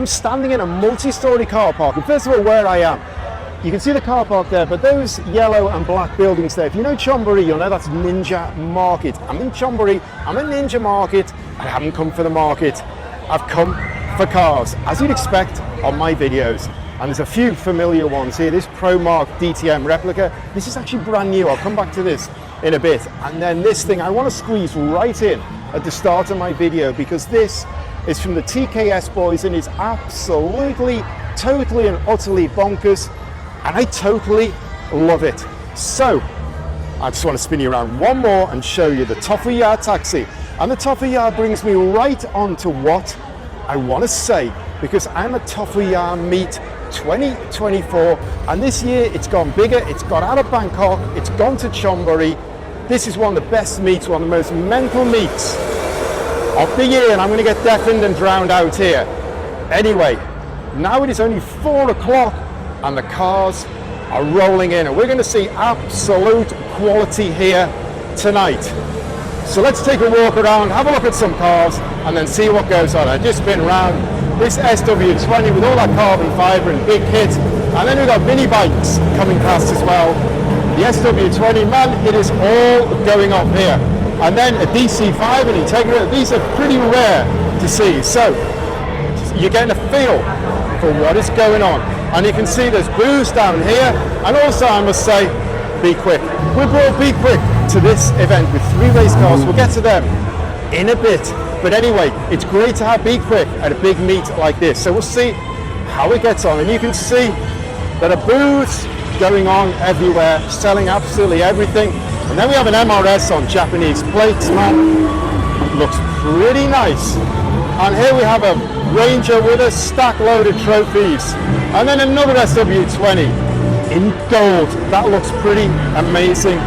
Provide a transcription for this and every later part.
I'm standing in a multi-story car park, and first of all, where I am, you can see the car park there, but those yellow and black buildings there, if you know Chonburi, you'll know that's Ninja Market. I'm in Chonburi, I'm in Ninja Market. I haven't come for the market, I've come for cars, as you'd expect on my videos. And there's a few familiar ones here. This ProMark DTM replica, this is actually brand new. I'll come back to this in a bit. And then this thing, I want to squeeze right in at the start of my video, because this is from the TKS boys and it's absolutely, totally and utterly bonkers. And I totally love it. So, I just want to spin you around one more and show you the Tofuya taxi. And the Tofuya brings me right on to what I want to say, because I'm a Tofuya meet 2024, and this year it's gone bigger, it's got out of Bangkok, it's gone to Chonburi. This is one of the best meets, one of the most mental meets of the year, and I'm going to get deafened and drowned out here. Anyway, now it is only 4 o'clock and the cars are rolling in, and we're going to see absolute quality here tonight. So let's take a walk around, have a look at some cars, and then see what goes on. I've just been around this SW20 with all that carbon fibre and big kit, and then we've got mini bikes coming past as well. The SW20, man, it is all going up here. And then a DC5 and Integra, these are pretty rare to see. So you're getting a feel for what is going on. And you can see there's booze down here, and also I must say, B-Quik. We brought B-Quik to this event with 3 race cars. We'll get to them in a bit. But anyway, it's great to have B-Quik at a big meet like this. So we'll see how it gets on. And you can see that a booth going on everywhere, selling absolutely everything. And then we have an MRS on Japanese plates, man. Looks pretty nice. And here we have a Ranger with a stack load of trophies. And then another SW20 in gold. That looks pretty amazing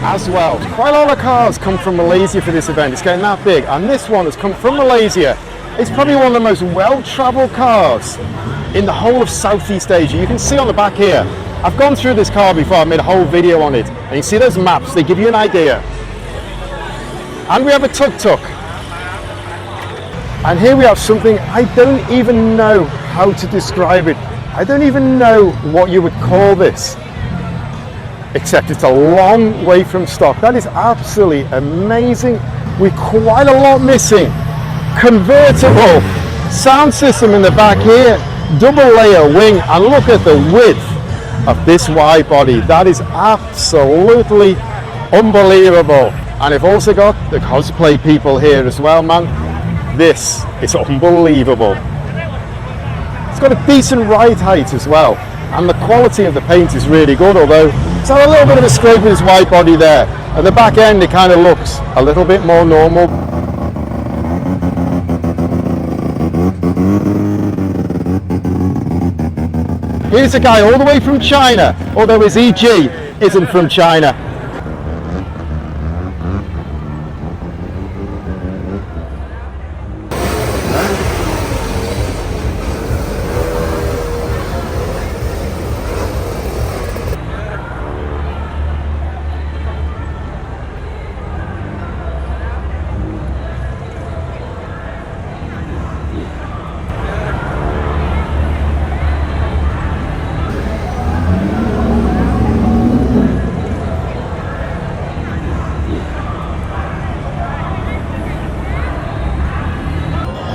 as well. Quite a lot of cars come from Malaysia for this event. It's getting that big. And this one has come from Malaysia. It's probably one of the most well-traveled cars in the whole of Southeast Asia. You can see on the back here, I've gone through this car before, I made a whole video on it. And you see those maps, they give you an idea. And we have a tuk-tuk. And here we have something, I don't even know how to describe it. I don't even know what you would call this, except it's a long way from stock. That is absolutely amazing, with quite a lot missing. Convertible sound system in the back here, double layer wing, and look at the width of this wide body. That is absolutely unbelievable. And I've also got the cosplay people here as well, man. This is unbelievable. It's got a decent ride height as well, and the quality of the paint is really good, although it's had a little bit of a scrape with this wide body there. At the back end it kind of looks a little bit more normal. Here's a guy all the way from China, although his EG isn't from China.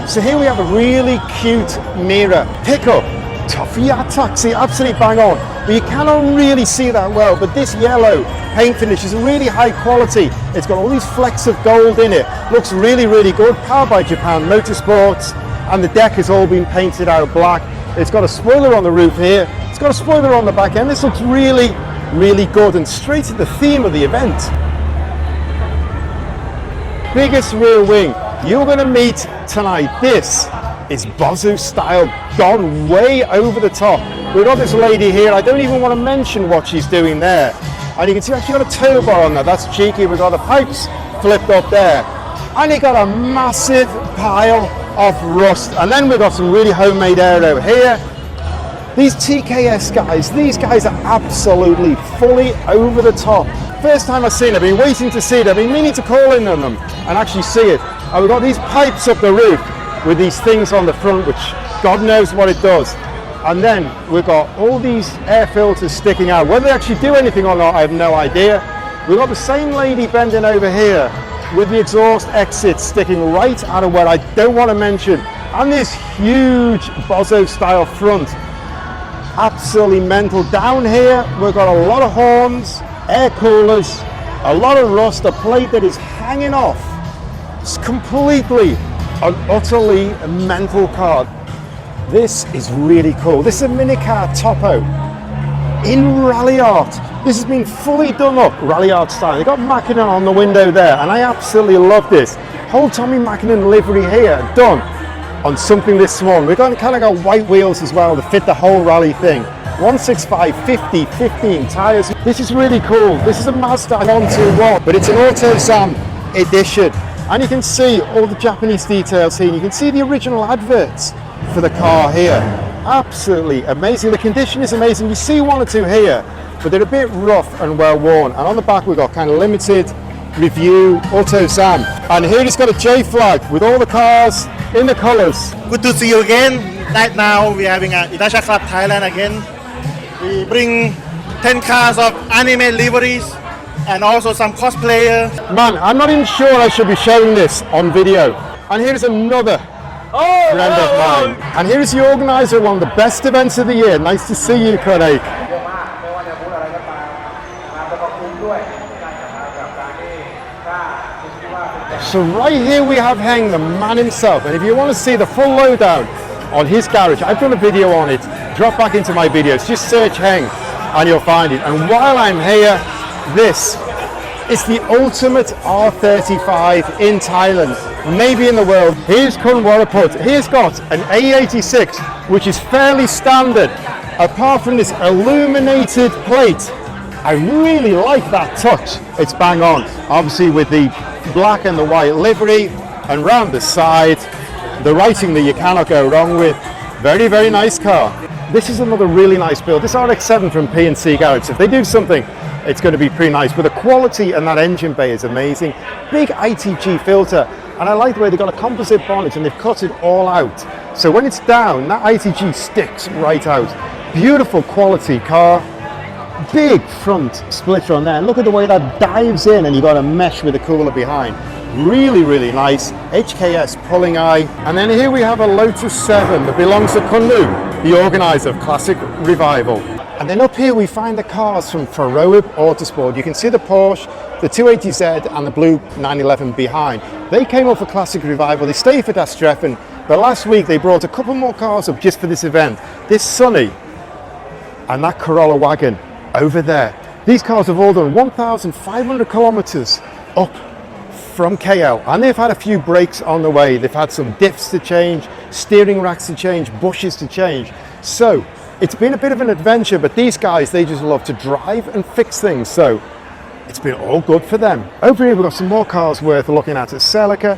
So here we have a really cute Mira pickup, Tofuya taxi, absolutely bang on. But you cannot really see that well, but this yellow paint finish is really high quality. It's got all these flecks of gold in it. Looks really, really good. Powered by Japan Motorsports, and the deck has all been painted out black. It's got a spoiler on the roof here. It's got a spoiler on the back end. This looks really, really good, and straight to the theme of the event. Biggest rear wing you're going to meet tonight. This is Bozu style, gone way over the top. We've got this lady here, I don't even want to mention what she's doing there. And you can see actually got a tow bar on there, that's cheeky. We've got the pipes flipped up there. And you got a massive pile of rust. And then we've got some really homemade aero here. These TKS guys, these guys are absolutely fully over the top. First time I've seen it, I've been waiting to see it, I've been meaning to call in on them and actually see it. And we've got these pipes up the roof with these things on the front which God knows what it does. And then we've got all these air filters sticking out. Whether they actually do anything or not, I have no idea. We've got the same lady bending over here with the exhaust exit sticking right out of where I don't want to mention. And this huge Bozo style front. Absolutely mental. Down here, we've got a lot of horns, air coolers, a lot of rust, a plate that is hanging off. It's completely an utterly mental car. This is really cool. This is a minicar Topo in rally art. This has been fully done up rally art style. They got Mackinnon on the window there, and I absolutely love this. Whole Tommy Mackinnon livery here, done on something this small. We've got kind of got white wheels as well to fit the whole rally thing. 165, 50, 15 tires. This is really cool. This is a Mazda 121, but it's an AutoZam edition. And you can see all the Japanese details here. You can see the original adverts for the car here. Absolutely amazing. The condition is amazing. You see one or two here, but they're a bit rough and well worn. And on the back we've got kind of limited review AutoZam. And here it's got a J flag with all the cars in the colours. Good to see you again. Right now we are having a Itasha Club Thailand again. We bring 10 cars of anime liveries and also some cosplayer. Man, I'm not even sure I should be showing this on video. And here's another friend of mine. And here's the organizer of one of the best events of the year. Nice to see you, Craig. So right here we have Heng, the man himself. And if you want to see the full lowdown on his garage, I've done a video on it. Drop back into my videos. Just search Heng and you'll find it. And while I'm here, this is the ultimate R35 in Thailand, maybe in the world. Here's Chonburi. He's got an A86, which is fairly standard. Apart from this illuminated plate, I really like that touch. It's bang on. Obviously with the black and the white livery, and round the side, the writing that you cannot go wrong with. Very, very nice car. This is another really nice build. This RX-7 from P&C Garage. If they do something, it's going to be pretty nice. But the quality and that engine bay is amazing. Big ITG filter. And I like the way they've got a composite bonnet and they've cut it all out. So when it's down, that ITG sticks right out. Beautiful quality car. Big front splitter on there. And look at the way that dives in, and you've got a mesh with a cooler behind. Really, really nice. HKS pulling eye. And then here we have a Lotus 7 that belongs to Kunlu, the organizer of Classic Revival. And then up here we find the cars from Faroe Autosport. You can see the Porsche, the 280Z and the blue 911 behind. They came up for Classic Revival. They stayed for Das Treffen, but last week they brought a couple more cars up just for this event. This Sunny and that Corolla wagon over there. These cars have all done 1,500 kilometers up from KL, and they've had a few breaks on the way. They've had some diffs to change, steering racks to change, bushes to change. So it's been a bit of an adventure, but these guys, they just love to drive and fix things. So it's been all good for them. Over here we've got some more cars worth looking at. Celica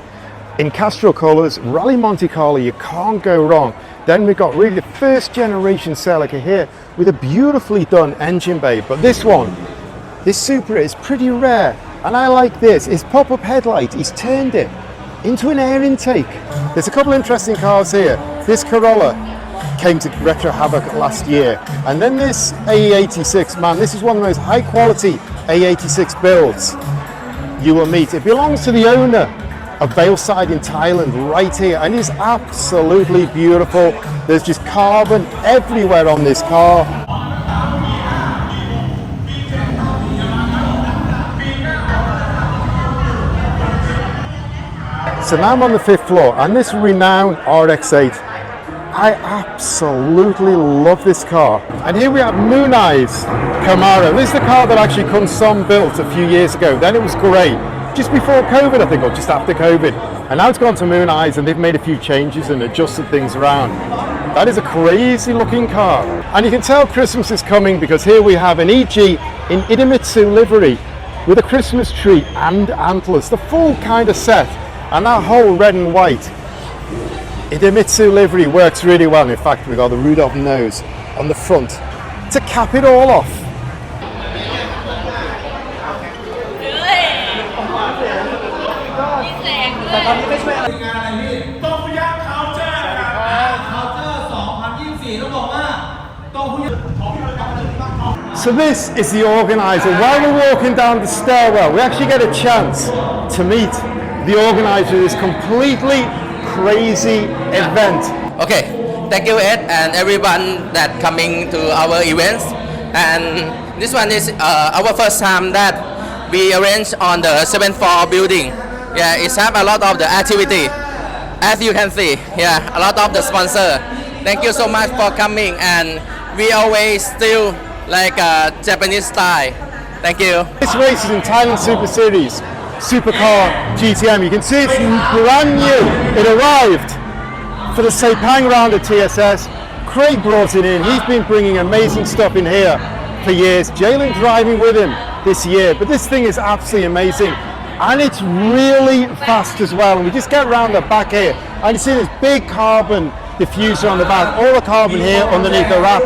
in Castrol colours, Rally Monte Carlo, you can't go wrong. Then we've got really the first generation Celica here with a beautifully done engine bay. But this one, this Supra is pretty rare. And I like this. His pop-up headlight, he's turned it into an air intake. There's a couple interesting cars here. This Corolla came to Retro Havoc last year. And then this A86, man, this is one of the most high quality A86 builds you will meet. It belongs to the owner of Valeside in Thailand right here, and it's absolutely beautiful. There's just carbon everywhere on this car. So now I'm on the 5th floor, and this renowned RX-8, I absolutely love this car. And here we have Moon Eyes Camaro. This is the car that actually Kunsom built a few years ago. Then it was grey, just before COVID, I think, or just after COVID. And now it's gone to Moon Eyes, and they've made a few changes and adjusted things around. That is a crazy looking car. And you can tell Christmas is coming because here we have an EG in Idemitsu livery with a Christmas tree and antlers, the full kind of set. And that whole red and white Idemitsu livery works really well. In fact, we've got the Rudolph nose on the front to cap it all off. So this is the organizer. While we're walking down the stairwell, we actually get a chance to meet the organizer of this completely crazy event. Okay, thank you Ed and everyone that coming to our events. And this one is our first time that we arrange on the 7th floor building. Yeah, it's have a lot of the activity. As you can see, yeah, a lot of the sponsor. Thank you so much for coming, and we always still like Japanese style. Thank you. This race is in Thailand Super Series, Supercar GTM. You can see it's brand new. It arrived for the Sepang round at TSS. Craig brought it in. He's been bringing amazing stuff in here for years. Jalen driving with him this year. But this thing is absolutely amazing. And it's really fast as well. And we just get around the back here and you see this big carbon diffuser on the back. All the carbon here underneath the wrap.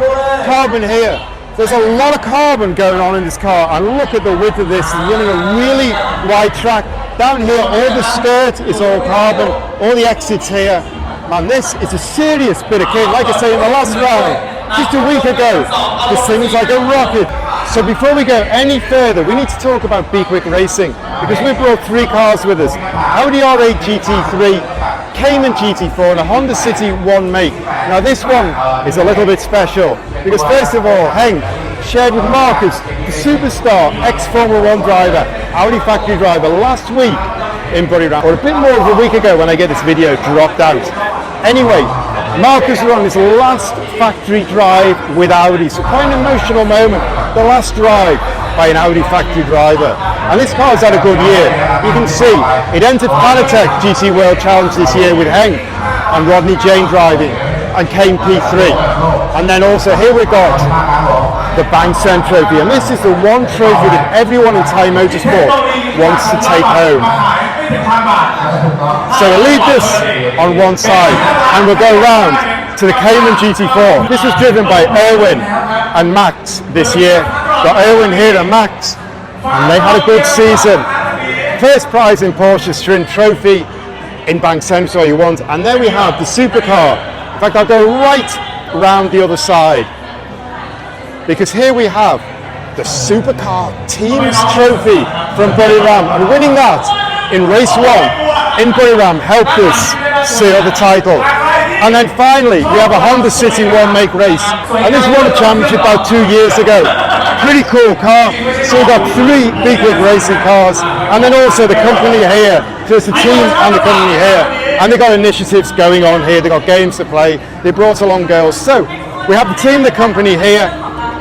Carbon here. There's a lot of carbon going on in this car. And look at the width of this. It's running a really wide track. Down here, all the skirt is all carbon. All the exits here. Man, this is a serious bit of kit. Like I say, in the last round, just a week ago, this thing is like a rocket. So before we go any further, we need to talk about B-Quik Racing, because we brought 3 cars with us. Audi R8 GT3, Cayman GT4 and a Honda City 1 make. Now this one is a little bit special, because first of all, Henk shared with Marcus, the superstar ex-Formula 1 driver, Audi factory driver, last week in Bury Ram, or a bit more of a week ago when I get this video dropped out. Anyway, Marcus was on his last factory drive with Audi, so quite an emotional moment, the last drive by an Audi factory driver. And this car's had a good year. You can see it entered Fanatec GT World Challenge this year with Henk and Rodney Jane driving and Kane P3. And then also here we've got the Bangsen Trophy, and this is the one trophy that everyone in Thai motorsport wants to take home. So we'll leave this on one side and we'll go round to the Cayman GT4. This was driven by Erwin and Max this year. Got Erwin here and Max, and they had a good season. First prize in Porsche Sprint Trophy in Bangsen, so you want. And then we have the supercar. In fact, I'll go right round the other side, because here we have the Supercar Teams Trophy from Bury Ram, and winning that in race 1 in Bury Ram helped us seal the title. And then finally we have a Honda City 1 make race, and this won a championship about 2 years ago. Pretty cool car. So we've got 3 B-Quik racing cars, and then also the company here. So it's the team and the company here, and they've got initiatives going on here. They've got games to play. They brought along girls. So we have the team, the company here,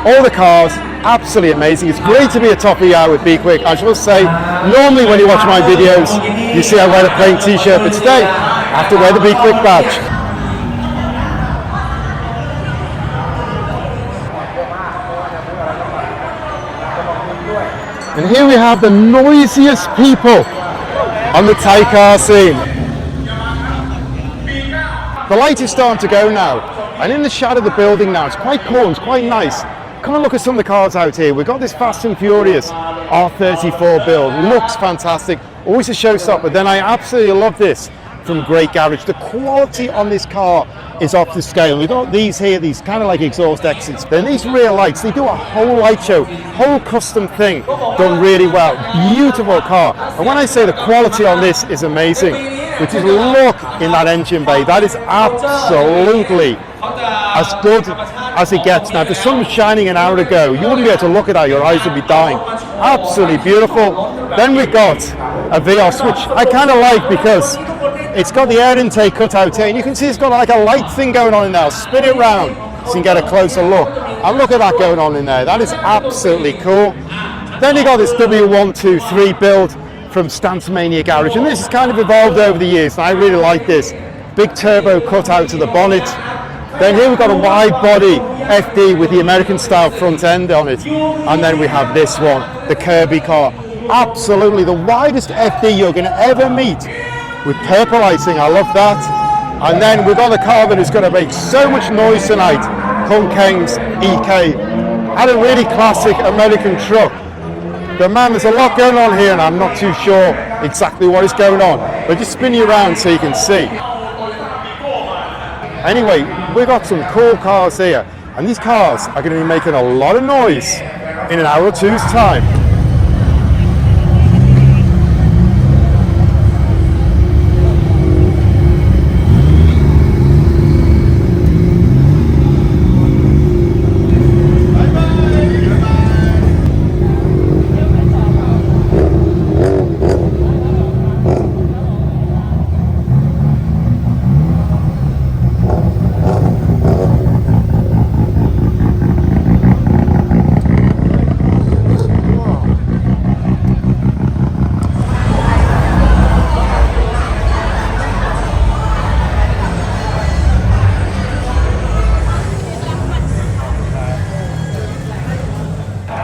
all the cars. Absolutely amazing. It's great to be a Tofuya with B-Quik. I will say, normally when you watch my videos, you see I wear a plain t-shirt, but today I have to wear the B-Quik badge. And here we have the noisiest people on the Thai car scene. The light is starting to go now, and in the shadow of the building now, it's quite cool, it's quite nice. Come and look at some of the cars out here. We've got this Fast and Furious R34 build. Looks fantastic. Always a showstopper. Then I absolutely love this from Great Garage. The quality on this car is off the scale. We've got these here, these kind of like exhaust exits. Then these rear lights, they do a whole light show, whole custom thing done really well. Beautiful car. And when I say the quality on this is amazing, which is look in that engine bay, that is absolutely as good as it gets. Now, if the sun was shining an hour ago, you wouldn't be able to look at that, your eyes would be dying. Absolutely beautiful. Then we've got a VOS, which I kind of like because it's got the air intake cut out here, and you can see it's got like a light thing going on in there. I'll spin it round so you can get a closer look. And look at that going on in there. That is absolutely cool. Then you got this W123 build from Stanzmania Garage, and this has kind of evolved over the years, and I really like this. Big turbo cut out to the bonnet. Then here we've got a wide body FD with the American style front end on it. And then we have this one, the Kirby car. Absolutely the widest FD you're going to ever meet, with purple icing. I love that. And then we've got the car that is going to make so much noise tonight, Kung Keng's EK. Had a really classic American truck. But man, there's a lot going on here, and I'm not too sure exactly what is going on. But just spin you around so you can see. Anyway, we've got some cool cars here, and these cars are going to be making a lot of noise in an hour or two's time.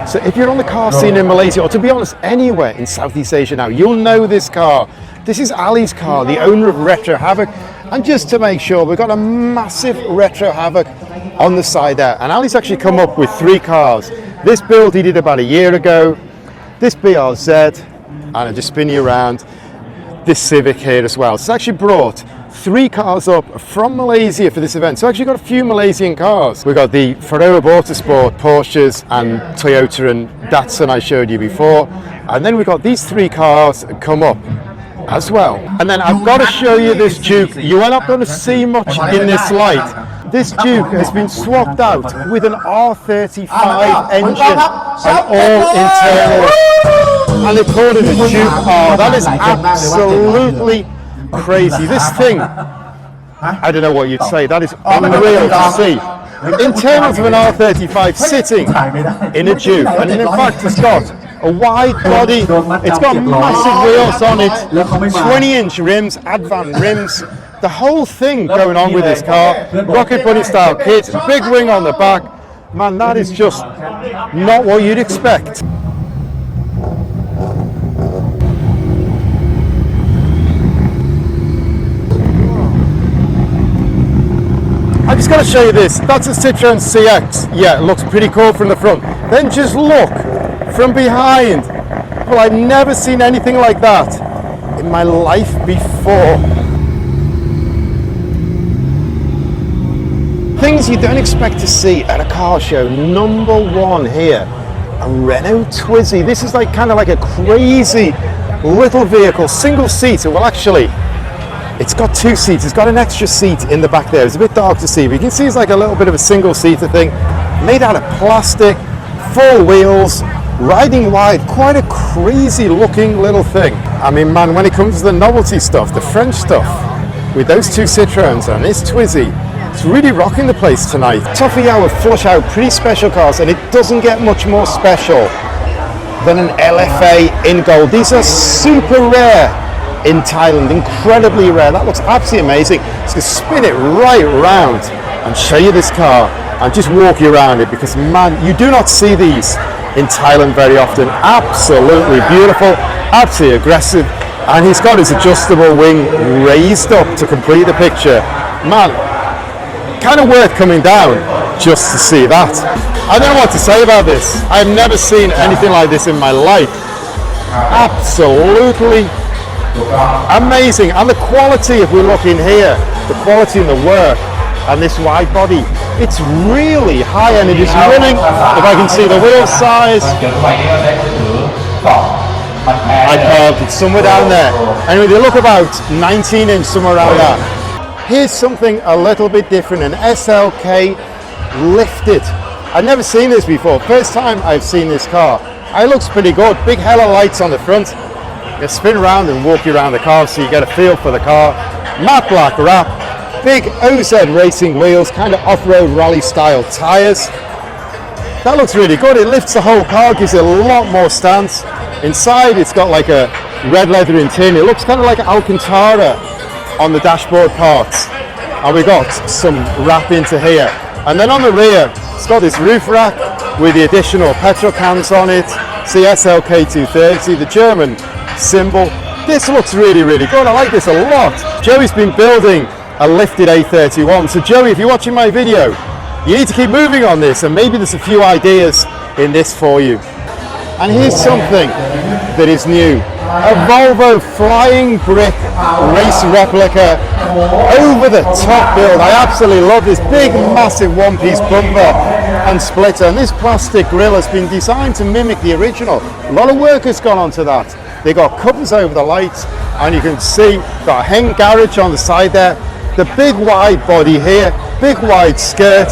So if you're on the car scene in Malaysia, or to be honest, anywhere in Southeast Asia now, you'll know this car. This is Ali's car, the owner of Retro Havoc. And just to make sure, we've got a massive Retro Havoc on the side there. And Ali's actually come up with 3 cars. This build he did about a year ago, this BRZ, and I'll just spin you around, this Civic here as well. So it's actually brought 3 cars up from Malaysia for this event. So actually got a few Malaysian cars. We've got the Ferrero Motorsport, Porsches and Toyota and Datsun I showed you before. And then we've got these 3 cars come up as well. And then I've got to show you this Duke. You are not going to see much in this light. This Duke has been swapped out with an R35 engine and all internal. And they called it a Duke R. That is absolutely crazy. This thing, I don't know what you'd say, that is unreal to see. Internals of an R35 sitting in a Duke, and in fact it's got a wide body, it's got massive wheels on it, 20-inch rims, Advan rims, the whole thing going on with this car, Rocket Bunny style kit, big wing on the back. Man, that is just not what you'd expect. I just got to show you this. That's a Citroen CX. Yeah, it looks pretty cool from the front. Then just look from behind. Well, I've never seen anything like that in my life before. Things you don't expect to see at a car show. Number 1 here, a Renault Twizy. This is like kind of like a crazy little vehicle, single seater. Well, actually, it's got 2 seats. It's got an extra seat in the back there. It's a bit dark to see, but you can see it's like a little bit of a single-seater thing, made out of plastic, 4 wheels, riding wide. Quite a crazy-looking little thing. I mean, man, when it comes to the novelty stuff, the French stuff, with those 2 Citroens and this Twizy, it's really rocking the place tonight. Tofuya flush out pretty special cars, and it doesn't get much more special than an LFA in gold. These are super rare in Thailand, incredibly rare. That looks absolutely amazing. Just gonna spin it right around and show you this car and just walk you around it, because man, you do not see these in Thailand very often. Absolutely beautiful, absolutely aggressive, and he's got his adjustable wing raised up to complete the picture. Man, kind of worth coming down just to see that. I don't know what to say about this. I've never seen anything like this in my life. Absolutely amazing. And the quality, if we look in here, the quality in the work and this wide body, it's really high end. It is running, if I can see the wheel size, I can't, it's somewhere down there. Anyway, they look about 19-inch, somewhere around that. Here's something a little bit different, an SLK lifted. I've never seen this before, first time I've seen this car. It looks pretty good, big hella lights on the front. You spin around and walk you around the car so you get a feel for the car. Matte black wrap, big OZ racing wheels, kind of off-road rally style tyres. That looks really good. It lifts the whole car, gives it a lot more stance. Inside it's got like a red leather interior. It looks kind of like Alcantara on the dashboard parts. And we got some wrap into here. And then on the rear, it's got this roof rack with the additional petrol cans on it. CSLK 230, the German symbol. This looks really, really good. I like this a lot. Joey's been building a lifted A31. So Joey, if you're watching my video, you need to keep moving on this, and maybe there's a few ideas in this for you. And here's something that is new. A Volvo flying brick race replica, over the top build. I absolutely love this big, massive one-piece bumper. and splitter. And this plastic grill has been designed to mimic the original. A lot of work has gone onto that. They got covers over the lights, and you can see got a hang garage on the side there. The big wide body here, big wide skirt,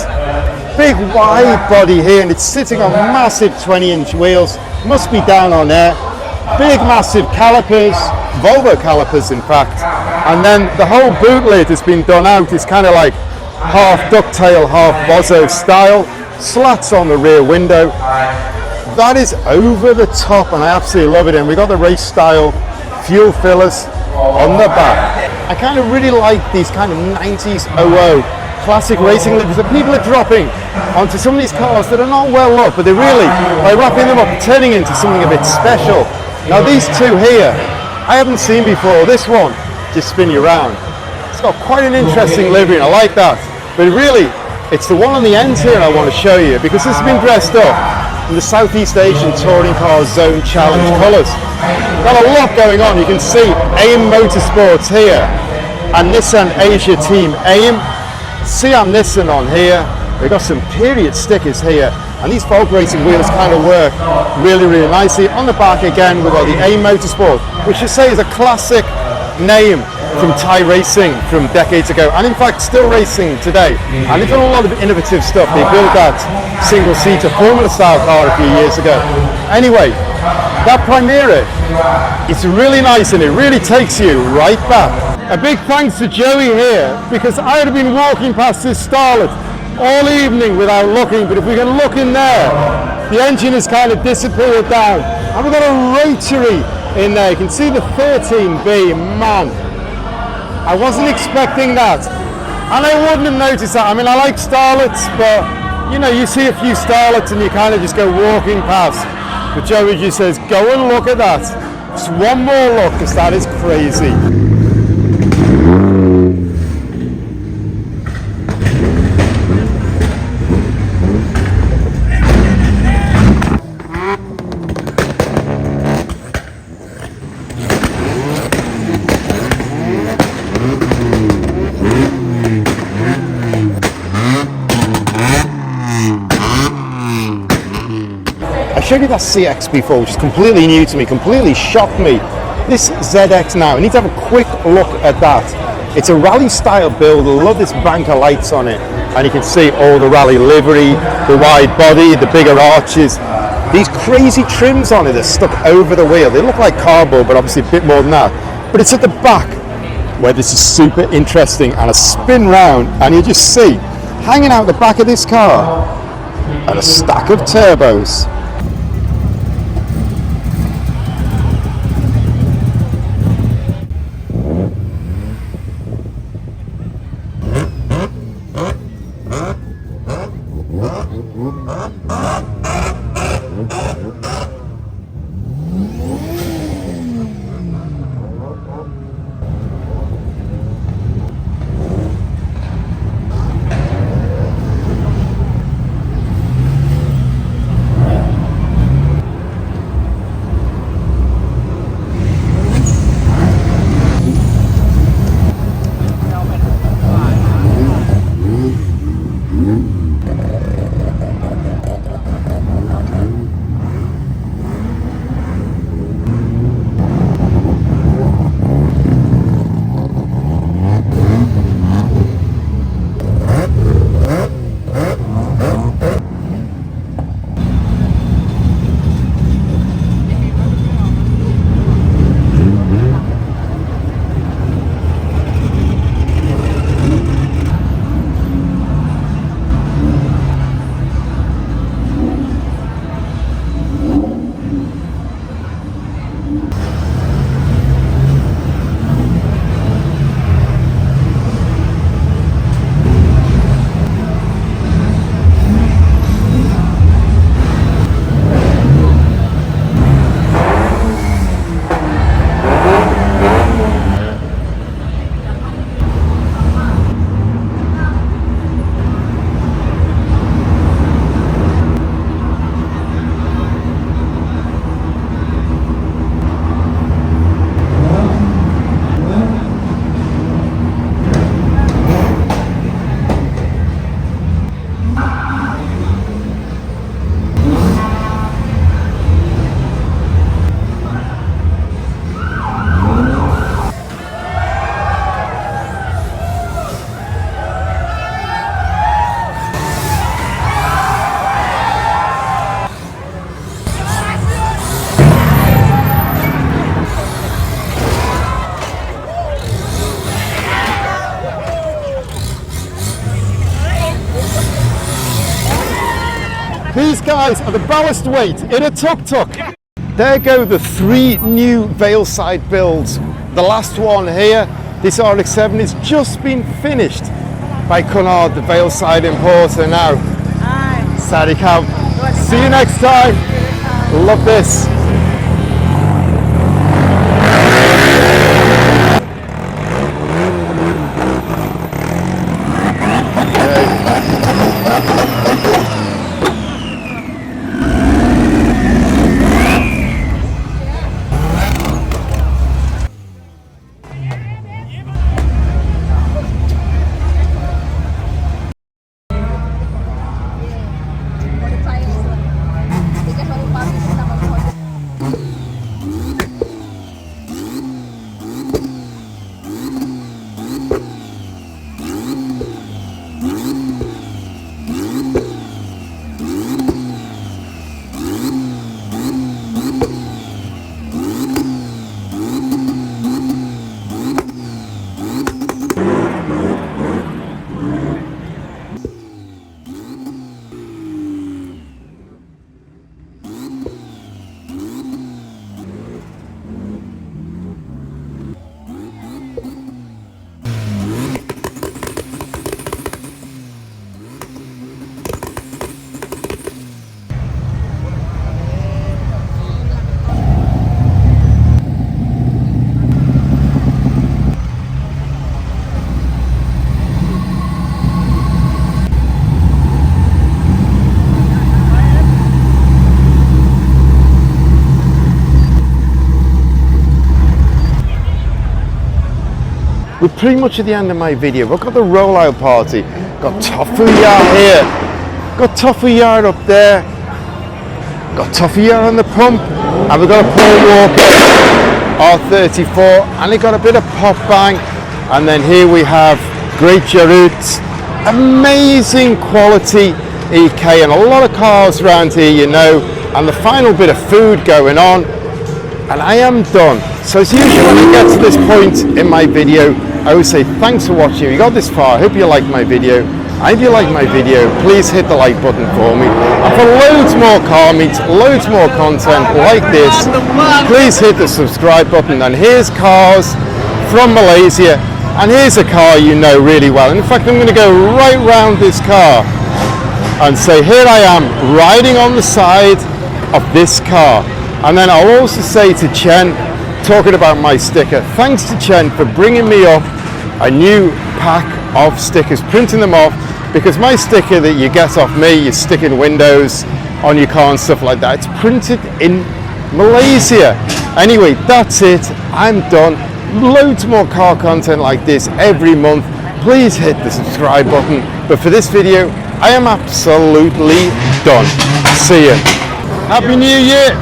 big wide body here, and it's sitting on massive 20-inch wheels. Must be down on there. Big massive calipers, Volvo calipers in fact. And then the whole boot lid has been done out. It's kind of like half ducktail, half Bozo style. Slats on the rear window. That is over the top, and I absolutely love it. And we got the race style fuel fillers on the back. I kind of really like these kind of 90s 00 classic racing liveries that people are dropping onto some of these cars that are not well loved, but they really, by wrapping them up, turning into something a bit special. Now these two here, I haven't seen before. This one, just spin you around. It's got quite an interesting livery, and I like that. But really, it's the one on the end here I want to show you, because this has been dressed up in the Southeast Asian Touring Car Zone Challenge colours. Got a lot going on. You can see AIM Motorsports here, and Nissan Asia Team AIM. Siam Nissan on here. We've got some period stickers here, and these folk racing wheels kind of work really, really nicely. On the back again, we've got the AIM Motorsport, which you say is a classic name from Thai racing from decades ago, and in fact still racing today. And they've done a lot of innovative stuff. They built that single-seater Formula style car a few years ago. Anyway, that Primera, it's really nice, and it really takes you right back. A big thanks to Joey here, because I had been walking past this Starlet all evening without looking, but if we can look in there, the engine has kind of disappeared down, and we've got a rotary in there. You can see the 13B, man. I wasn't expecting that, and I wouldn't have noticed that. I mean, I like Starlets, but you know, you see a few Starlets and you kind of just go walking past. But Joey just says, go and look at that. Just one more look, because that is crazy. I showed you that CX before, which is completely new to me, completely shocked me. This ZX now, I need to have a quick look at that. It's a rally style build. I love this bank of lights on it, and you can see all the rally livery, the wide body, the bigger arches. These crazy trims on it are stuck over the wheel. They look like cardboard, but obviously a bit more than that. But it's at the back where this is super interesting, and I spin round and you just see hanging out the back of this car are a stack of turbos. These guys are the ballast weight in a tuk-tuk. There go the 3 new Valeside builds. The last one here, this RX-7, has just been finished by Cunard, the Valeside importer now. Sadi Cam. See you next time. Love this. We're pretty much at the end of my video. We've got the rollout party. Got Tofuya here. Got Tofuya up there. Got Tofuya on the pump. And we've got a Paul Walker R34. And it got a bit of pop bang. And then here we have Great Jarut. Amazing quality EK and a lot of cars around here, you know. And the final bit of food going on. And I am done. So as usual, when I get to this point in my video, I always say thanks for watching. If you got this far, I hope you liked my video. And if you like my video, please hit the like button for me. And for loads more car meets, loads more content like this, please hit the subscribe button. And here's cars from Malaysia. And here's a car you know really well. And in fact, I'm going to go right round this car and say, here I am riding on the side of this car. And then I'll also say to Chen, talking about my sticker, thanks to Chen for bringing me up a new pack of stickers, printing them off, because my sticker that you get off me, you stick in windows on your car and stuff like that, it's printed in Malaysia. Anyway, that's it. I'm done. Loads more car content like this every month. Please hit the subscribe button. But for this video, I am absolutely done. See you. Happy New Year.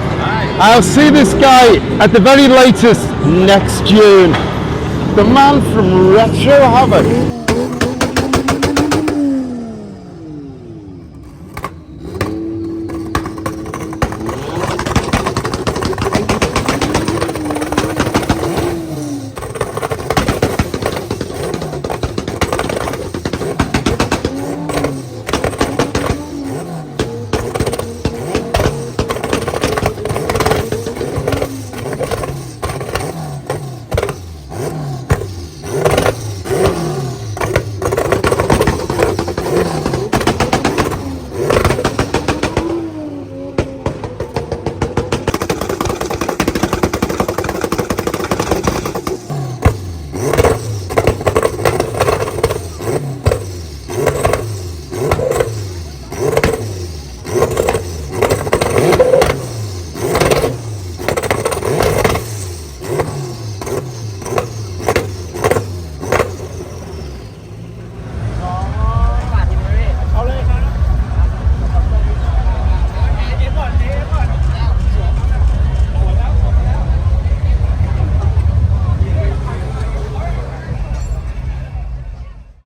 I'll see this guy at the very latest next June. The man from Retro Havoc.